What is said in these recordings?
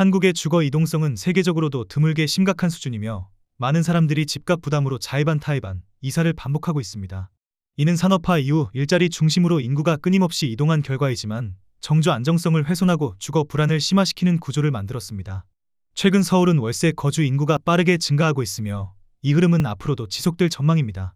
한국의 주거 이동성은 세계적으로도 드물게 심각한 수준이며 많은 사람들이 집값 부담으로 자의반 이사를 반복하고 있습니다. 이는 산업화 이후 일자리 중심으로 인구가 끊임없이 이동한 결과이지만 정주 안정성을 훼손하고 주거 불안을 심화시키는 구조를 만들었습니다. 최근 서울은 월세 거주 인구가 빠르게 증가하고 있으며 이 흐름은 앞으로도 지속될 전망입니다.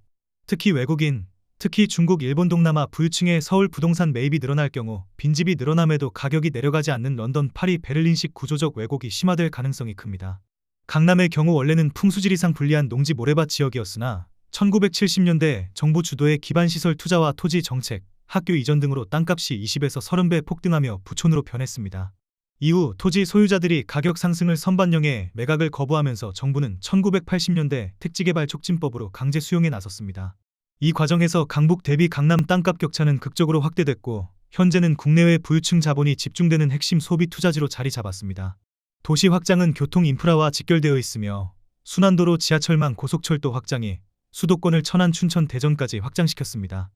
특히 중국, 일본 동남아 부유층의 서울 부동산 매입이 늘어날 경우 빈집이 늘어남에도 가격이 내려가지 않는 런던, 파리, 베를린식 구조적 왜곡이 심화될 가능성이 큽니다. 강남의 경우 원래는 풍수지리상 불리한 농지 모래밭 지역이었으나 1970년대 정부 주도의 기반시설 투자와 토지 정책, 학교 이전 등으로 땅값이 20에서 30배 폭등하며 부촌으로 변했습니다. 이후 토지 소유자들이 가격 상승을 선반영해 매각을 거부하면서 정부는 1980년대 택지개발 촉진법으로 강제 수용에 나섰습니다. 이 과정에서 강북 대비 강남 땅값 격차는 극적으로 확대됐고 현재는 국내외 부유층 자본이 집중되는 핵심 소비 투자지로 자리 잡았습니다. 도시 확장은 교통 인프라와 직결되어 있으며 순환도로, 지하철망, 고속철도 확장이 수도권을 천안, 춘천, 대전까지 확장시켰습니다.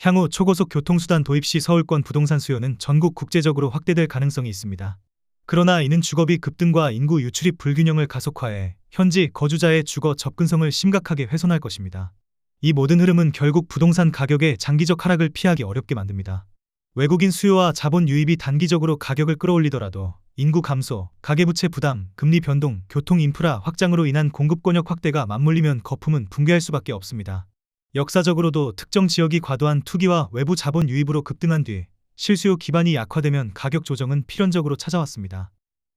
향후 초고속 교통수단 도입 시 서울권 부동산 수요는 전국 국제적으로 확대될 가능성이 있습니다. 그러나 이는 주거비 급등과 인구 유출입 불균형을 가속화해 현지 거주자의 주거 접근성을 심각하게 훼손할 것입니다. 이 모든 흐름은 결국 부동산 가격의 장기적 하락을 피하기 어렵게 만듭니다. 외국인 수요와 자본 유입이 단기적으로 가격을 끌어올리더라도 인구 감소, 가계부채 부담, 금리 변동, 교통 인프라 확장으로 인한 공급 권역 확대가 맞물리면 거품은 붕괴할 수밖에 없습니다. 역사적으로도 특정 지역이 과도한 투기와 외부 자본 유입으로 급등한 뒤 실수요 기반이 약화되면 가격 조정은 필연적으로 찾아왔습니다.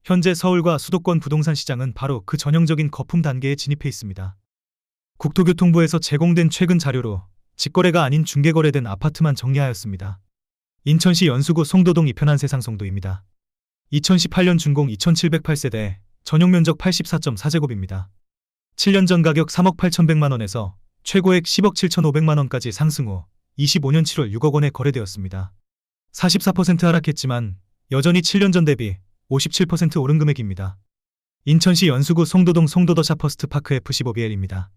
현재 서울과 수도권 부동산 시장은 바로 그 전형적인 거품 단계에 진입해 있습니다. 국토교통부에서 제공된 최근 자료로 직거래가 아닌 중개거래된 아파트만 정리하였습니다. 인천시 연수구 송도동 2편 한세상 송도입니다. 2018년 준공 2708세대, 전용면적 84.4제곱입니다. 7년 전 가격 3억 8,100만원에서 최고액 10억 7,500만원까지 상승 후 25년 7월 6억 원에 거래되었습니다. 44% 하락했지만 여전히 7년 전 대비 57% 오른 금액입니다. 인천시 연수구 송도동 송도더 샤퍼스트 파크 F15BL입니다.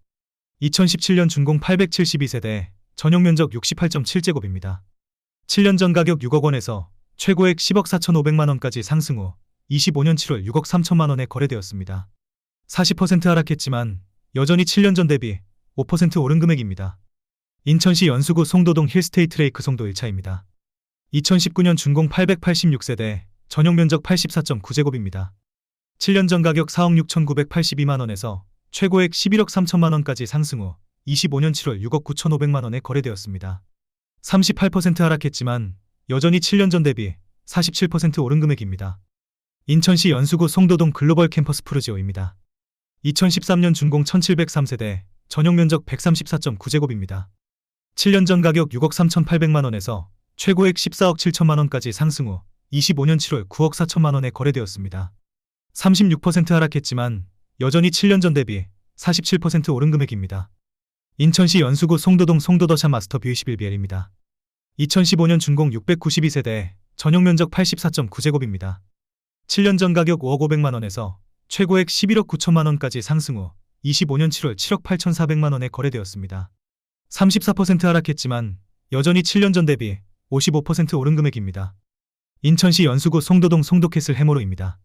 2017년 준공 872세대, 전용면적 68.7제곱입니다. 7년 전 가격 6억 원에서 최고액 10억 4,500만원까지 상승 후 25년 7월 6억 3천만원에 거래되었습니다. 40% 하락했지만 여전히 7년 전 대비 5% 오른 금액입니다. 인천시 연수구 송도동 힐스테이트 레이크 송도 1차입니다. 2019년 준공 886세대, 전용면적 84.9제곱입니다. 7년 전 가격 4억 6,982만원에서 최고액 11억 3천만원까지 상승 후 25년 7월 6억 9,500만원에 거래되었습니다. 38% 하락했지만 여전히 7년 전 대비 47% 오른 금액입니다. 인천시 연수구 송도동 글로벌 캠퍼스 푸르지오입니다. 2013년 준공 1703세대, 전용면적 134.9제곱입니다. 7년 전 가격 6억 3,800만원에서 최고액 14억 7천만원까지 상승 후 25년 7월 9억 4천만원에 거래되었습니다. 36% 하락했지만 여전히 7년 전 대비 47% 오른 금액입니다. 인천시 연수구 송도동 송도더샵 마스터 뷰 21BL입니다. 2015년 준공 692세대, 전용면적 84.9제곱입니다. 7년 전 가격 5억 500만원에서 최고액 11억 9천만원까지 상승 후 25년 7월 7억 8,400만원에 거래되었습니다. 34% 하락했지만 여전히 7년 전 대비 55% 오른 금액입니다. 인천시 연수구 송도동 송도캐슬 해모로입니다.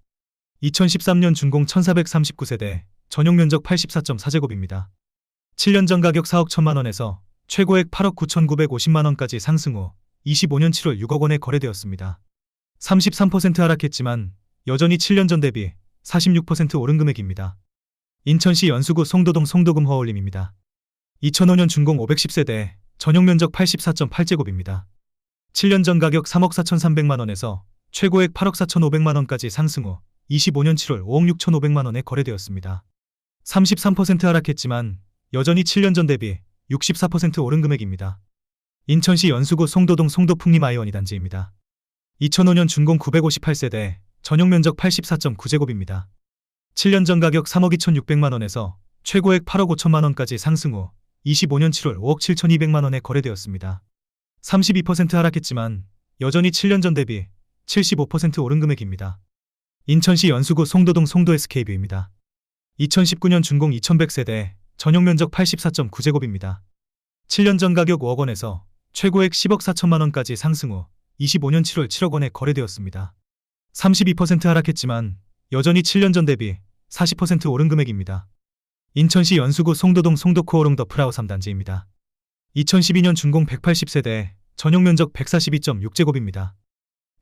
2013년 준공 1439세대, 전용면적 84.4제곱입니다. 7년 전 가격 4억 1천만원에서 최고액 8억 9,950만원까지 상승 후 25년 7월 6억 원에 거래되었습니다. 33% 하락했지만 여전히 7년 전 대비 46% 오른 금액입니다. 인천시 연수구 송도동 송도금 허울림입니다. 2005년 준공 510세대, 전용면적 84.8제곱입니다. 7년 전 가격 3억 4,300만원에서 최고액 8억 4,500만원까지 상승 후 25년 7월 5억 6,500만원에 거래되었습니다. 33% 하락했지만 여전히 7년 전 대비 64% 오른 금액입니다. 인천시 연수구 송도동 송도풍림 아이오니 단지입니다. 2005년 준공 958세대, 전용면적 84.9제곱입니다. 7년 전 가격 3억 2,600만원에서 최고액 8억 5천만원까지 상승 후 25년 7월 5억 7,200만원에 거래되었습니다. 32% 하락했지만 여전히 7년 전 대비 75% 오른 금액입니다. 인천시 연수구 송도동 송도 SK뷰입니다. 2019년 준공 2100세대, 전용면적 84.9제곱입니다. 7년 전 가격 5억 원에서 최고액 10억 4천만원까지 상승 후 25년 7월 7억 원에 거래되었습니다. 32% 하락했지만 여전히 7년 전 대비 40% 오른 금액입니다. 인천시 연수구 송도동 송도코오롱 더 프라우 3단지입니다. 2012년 준공 180세대, 전용 면적 142.6제곱입니다.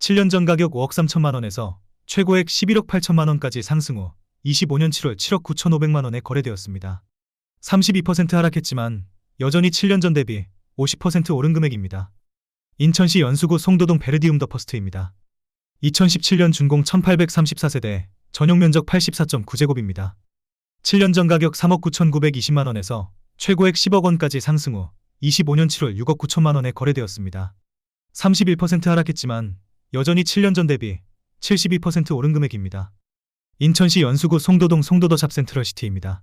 7년 전 가격 5억 3천만 원에서 최고액 11억 8천만 원까지 상승 후 25년 7월 7억 9천5백만 원에 거래되었습니다. 32% 하락했지만 여전히 7년 전 대비 50% 오른 금액입니다. 인천시 연수구 송도동 베르디움 더 퍼스트입니다. 2017년 준공 1834세대, 전용 면적 84.9제곱입니다. 7년 전 가격 3억 9천9백이십만 원에서 최고액 10억 원까지 상승 후 25년 7월 6억 9천만 원에 거래되었습니다. 31% 하락했지만 여전히 7년 전 대비 72% 오른 금액입니다. 인천시 연수구 송도동 송도더 샵 센트럴시티입니다.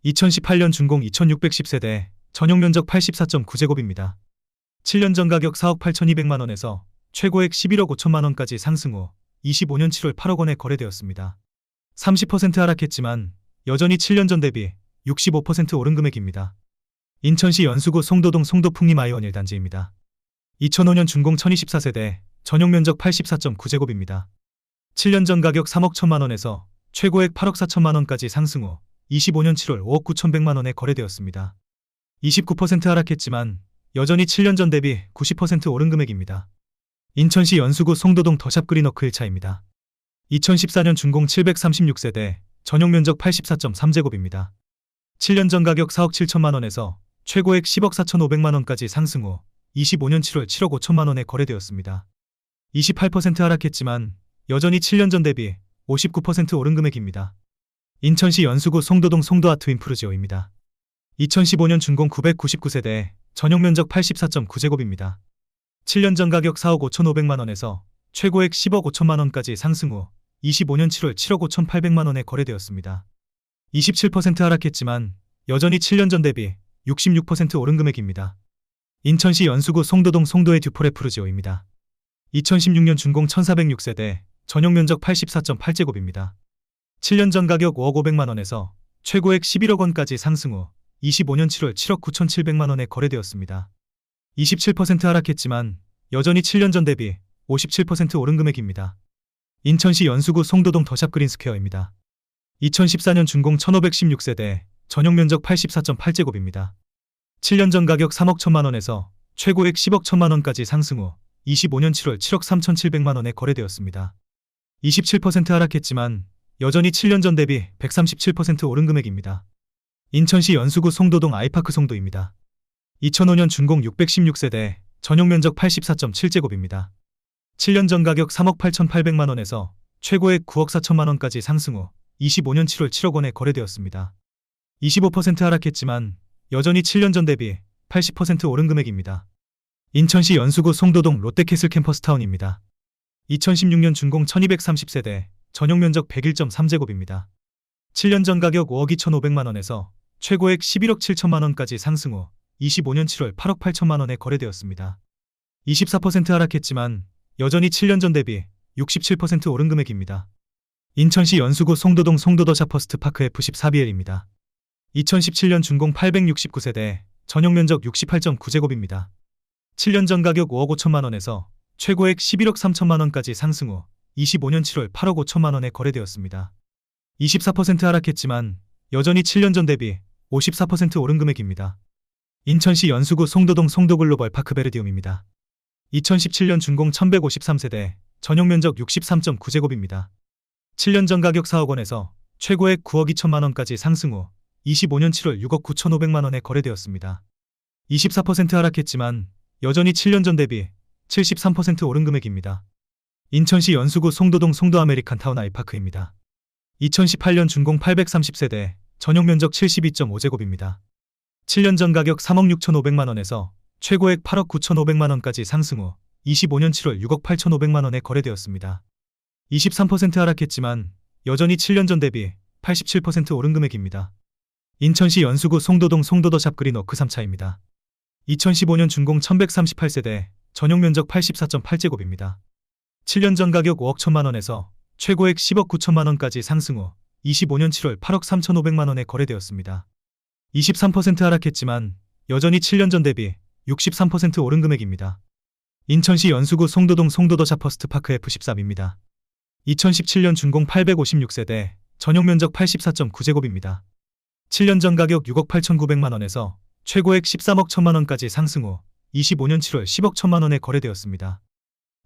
2018년 준공 2610세대, 전용 면적 84.9제곱입니다. 7년 전 가격 4억 8천2백만 원에서 최고액 11억 5천만 원까지 상승 후 25년 7월 8억 원에 거래되었습니다. 30% 하락했지만 여전히 7년 전 대비 65% 오른 금액입니다. 인천시 연수구 송도동 송도풍림아이원 1단지입니다. 2005년 준공 1024세대, 전용 면적 84.9제곱입니다. 7년 전 가격 3억 1천만 원에서 최고액 8억 4천만 원까지 상승 후 25년 7월 5억 9천백만 원에 거래되었습니다. 29% 하락했지만 여전히 7년 전 대비 90% 오른 금액입니다. 인천시 연수구 송도동 더샵 그린워크 1차입니다. 2014년 준공 736세대, 전용 면적 84.3제곱입니다. 7년 전 가격 4억 7천만 원에서 최고액 10억 4천5백만 원까지 상승 후 25년 7월 7억 5천만 원에 거래되었습니다. 28% 하락했지만 여전히 7년 전 대비 59% 오른 금액입니다. 인천시 연수구 송도동 송도아트 윈프루지오입니다. 2015년 준공 999세대, 전용 면적 84.9제곱입니다. 7년 전 가격 4억 5천5백만 원에서 최고액 10억 5천만 원까지 상승 후 25년 7월 7억 5천8백만 원에 거래되었습니다. 27% 하락했지만 여전히 7년 전 대비 66% 오른 금액입니다. 인천시 연수구 송도동 송도의 듀포레 푸르지오입니다. 2016년 준공 1406세대, 전용 면적 84.8제곱입니다. 7년 전 가격 5억 5백만 원에서 최고액 11억 원까지 상승 후 25년 7월 7억 9천7백만 원에 거래되었습니다. 27% 하락했지만 여전히 7년 전 대비 57% 오른 금액입니다. 인천시 연수구 송도동 더샵 그린스퀘어입니다. 2014년 준공 1516세대, 전용 면적 84.8제곱입니다. 7년 전 가격 3억 1천만 원에서 최고액 10억 1천만 원까지 상승 후 25년 7월 7억 3천7백만 원에 거래되었습니다. 27% 하락했지만 여전히 7년 전 대비 137% 오른 금액입니다. 인천시 연수구 송도동 아이파크 송도입니다. 2005년 준공 616세대, 전용 면적 84.7제곱입니다. 7년 전 가격 3억 8천8백만 원에서 최고액 9억 4천만 원까지 상승 후 25년 7월 7억 원에 거래되었습니다. 25% 하락했지만 여전히 7년 전 대비 80% 오른 금액입니다. 인천시 연수구 송도동 롯데캐슬 캠퍼스타운입니다. 2016년 준공 1230세대, 전용 면적 101.3제곱입니다. 7년 전 가격 5억 2천5백만 원에서 최고액 11억 7천만 원까지 상승 후 25년 7월 8억 8천만 원에 거래되었습니다. 24% 하락했지만 여전히 7년 전 대비 67% 오른 금액입니다. 인천시 연수구 송도동 송도더 샤퍼스트 파크 F14BL입니다. 2017년 준공 869세대, 전용 면적 68.9제곱입니다. 7년 전 가격 5억 5천만 원에서 최고액 11억 3천만 원까지 상승 후 25년 7월 8억 5천만 원에 거래되었습니다. 24% 하락했지만 여전히 7년 전 대비 54% 오른 금액입니다. 인천시 연수구 송도동 송도글로벌 파크 베르디움입니다. 2017년 준공 1153세대, 전용 면적 63.9제곱입니다. 7년 전 가격 4억 원에서 최고액 9억 2천만 원까지 상승 후 25년 7월 6억 9천5백만 원에 거래되었습니다. 24% 하락했지만 여전히 7년 전 대비 73% 오른 금액입니다. 인천시 연수구 송도동 송도 아메리칸 타운 아이파크입니다. 2018년 준공 830세대, 전용 면적 72.5제곱입니다. 7년 전 가격 3억 6천5백만 원에서 최고액 8억 9천5백만 원까지 상승 후 25년 7월 6억 8천5백만 원에 거래되었습니다. 23% 하락했지만 여전히 7년 전 대비 87% 오른 금액입니다. 인천시 연수구 송도동 송도더 샵 그린워크 3차입니다. 2015년 준공 1138세대, 전용 면적 84.8제곱입니다. 7년 전 가격 5억 1천만 원에서 최고액 10억 9천만 원까지 상승 후 25년 7월 8억 3천5백만 원에 거래되었습니다. 23% 하락했지만 여전히 7년 전 대비 63% 오른 금액입니다. 인천시 연수구 송도동 송도더 샤퍼스트 파크 F13입니다. 2017년 준공 856세대, 전용 면적 84.9제곱입니다. 7년 전 가격 6억 8,900만 원에서 최고액 13억 1천만 원까지 상승 후 25년 7월 10억 1천만 원에 거래되었습니다.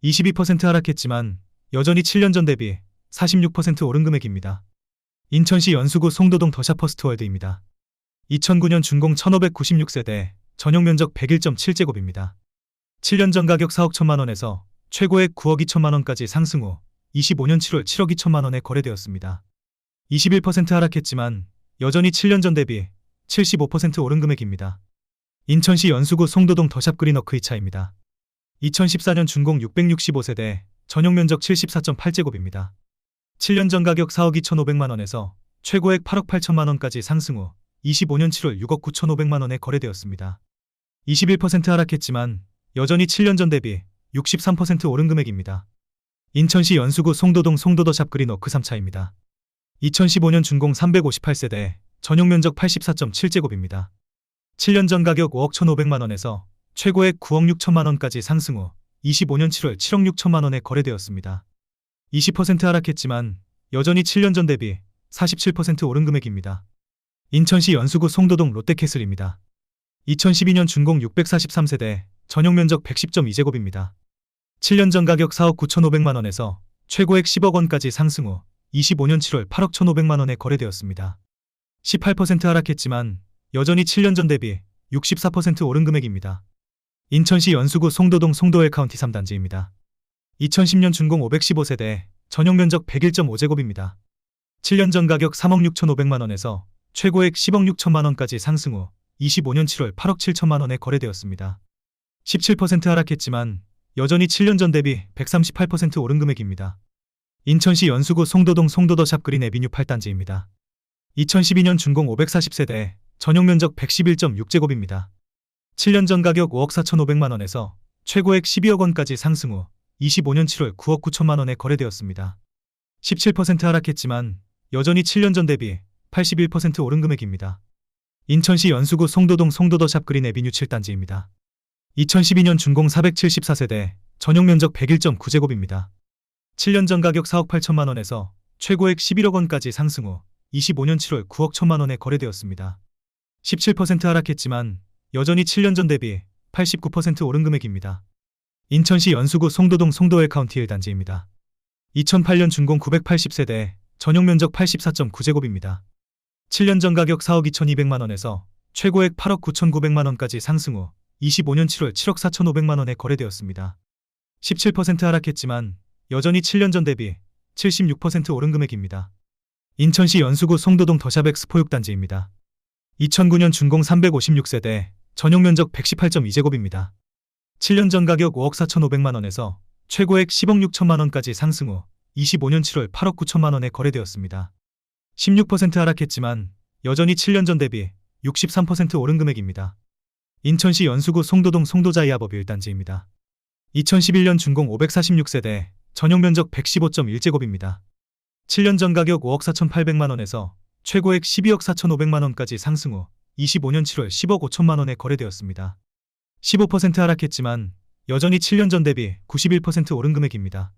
22% 하락했지만 여전히 7년 전 대비 46% 오른 금액입니다. 인천시 연수구 송도동 더샤퍼스트월드입니다. 2009년 준공 1596세대, 전용 면적 101.7제곱입니다. 7년 전 가격 4억 1천만 원에서 최고액 9억 2천만 원까지 상승 후 25년 7월 7억 2천만 원에 거래되었습니다. 21% 하락했지만 여전히 7년 전 대비 75% 오른 금액입니다. 인천시 연수구 송도동 더샵 그린워크 2차입니다. 2014년 준공 665세대, 전용 면적 74.8제곱입니다. 7년 전 가격 4억 2,500만 원에서 최고액 8억 8천만 원까지 상승 후 25년 7월 6억 9,500만 원에 거래되었습니다. 21% 하락했지만 여전히 7년 전 대비 63% 오른 금액입니다. 인천시 연수구 송도동 송도더샵 그린워크 3차입니다. 2015년 준공 358세대, 전용 면적 84.7제곱입니다. 7년 전 가격 5억 1,500만 원에서 최고액 9억 6천만 원까지 상승 후 25년 7월 7억 6천만 원에 거래되었습니다. 20% 하락했지만 여전히 7년 전 대비 47% 오른 금액입니다. 인천시 연수구 송도동 롯데캐슬입니다. 2012년 준공 643세대, 전용 면적 110.2제곱입니다. 7년 전 가격 4억 9,500만 원에서 최고액 10억 원까지 상승 후 25년 7월 8억 1,500만 원에 거래되었습니다. 18% 하락했지만 여전히 7년 전 대비 64% 오른 금액입니다. 인천시 연수구 송도동 송도엘 카운티 3단지입니다. 2010년 준공 515세대, 전용 면적 101.5제곱입니다. 7년 전 가격 3억 6,500만 원에서 최고액 10억 6천만 원까지 상승 후 25년 7월 8억 7천만 원에 거래되었습니다. 17% 하락했지만 여전히 7년 전 대비 138% 오른 금액입니다. 인천시 연수구 송도동 송도더샵 그린 애비뉴 8단지입니다. 2012년 준공 540세대, 전용 면적 111.6제곱입니다. 7년 전 가격 5억 4,500만 원에서 최고액 12억 원까지 상승 후 25년 7월 9억 9천만 원에 거래되었습니다. 17% 하락했지만 여전히 7년 전 대비 81% 오른 금액입니다. 인천시 연수구 송도동 송도더샵 그린 애비뉴 7단지입니다. 2012년 준공 474세대, 전용 면적 101.9제곱입니다. 7년 전 가격 4억 8천만 원에서 최고액 11억 원까지 상승 후 25년 7월 9억 1천만 원에 거래되었습니다. 17% 하락했지만 여전히 7년 전 대비 89% 오른 금액입니다. 인천시 연수구 송도동 송도엘 카운티 1단지입니다. 2008년 준공 980세대, 전용 면적 84.9제곱입니다. 7년 전 가격 4억 2,200만 원에서 최고액 8억 9,900만 원까지 상승 후 25년 7월 7억 4,500만 원에 거래되었습니다. 17% 하락했지만 여전히 7년 전 대비 76% 오른 금액입니다. 인천시 연수구 송도동 더샵 엑스포 6단지입니다. 2009년 준공 356세대, 전용 면적 118.2제곱입니다. 7년 전 가격 5억 4,500만 원에서 최고액 10억 6천만 원까지 상승 후 25년 7월 8억 9천만 원에 거래되었습니다. 16% 하락했지만 여전히 7년 전 대비 63% 오른 금액입니다. 인천시 연수구 송도동 송도자이아법 1단지입니다. 2011년 준공 546세대, 전용 면적 115.1제곱입니다. 7년 전 가격 5억 4,800만 원에서 최고액 12억 4,500만 원까지 상승 후 25년 7월 10억 5천만 원에 거래되었습니다. 15% 하락했지만 여전히 7년 전 대비 91% 오른 금액입니다.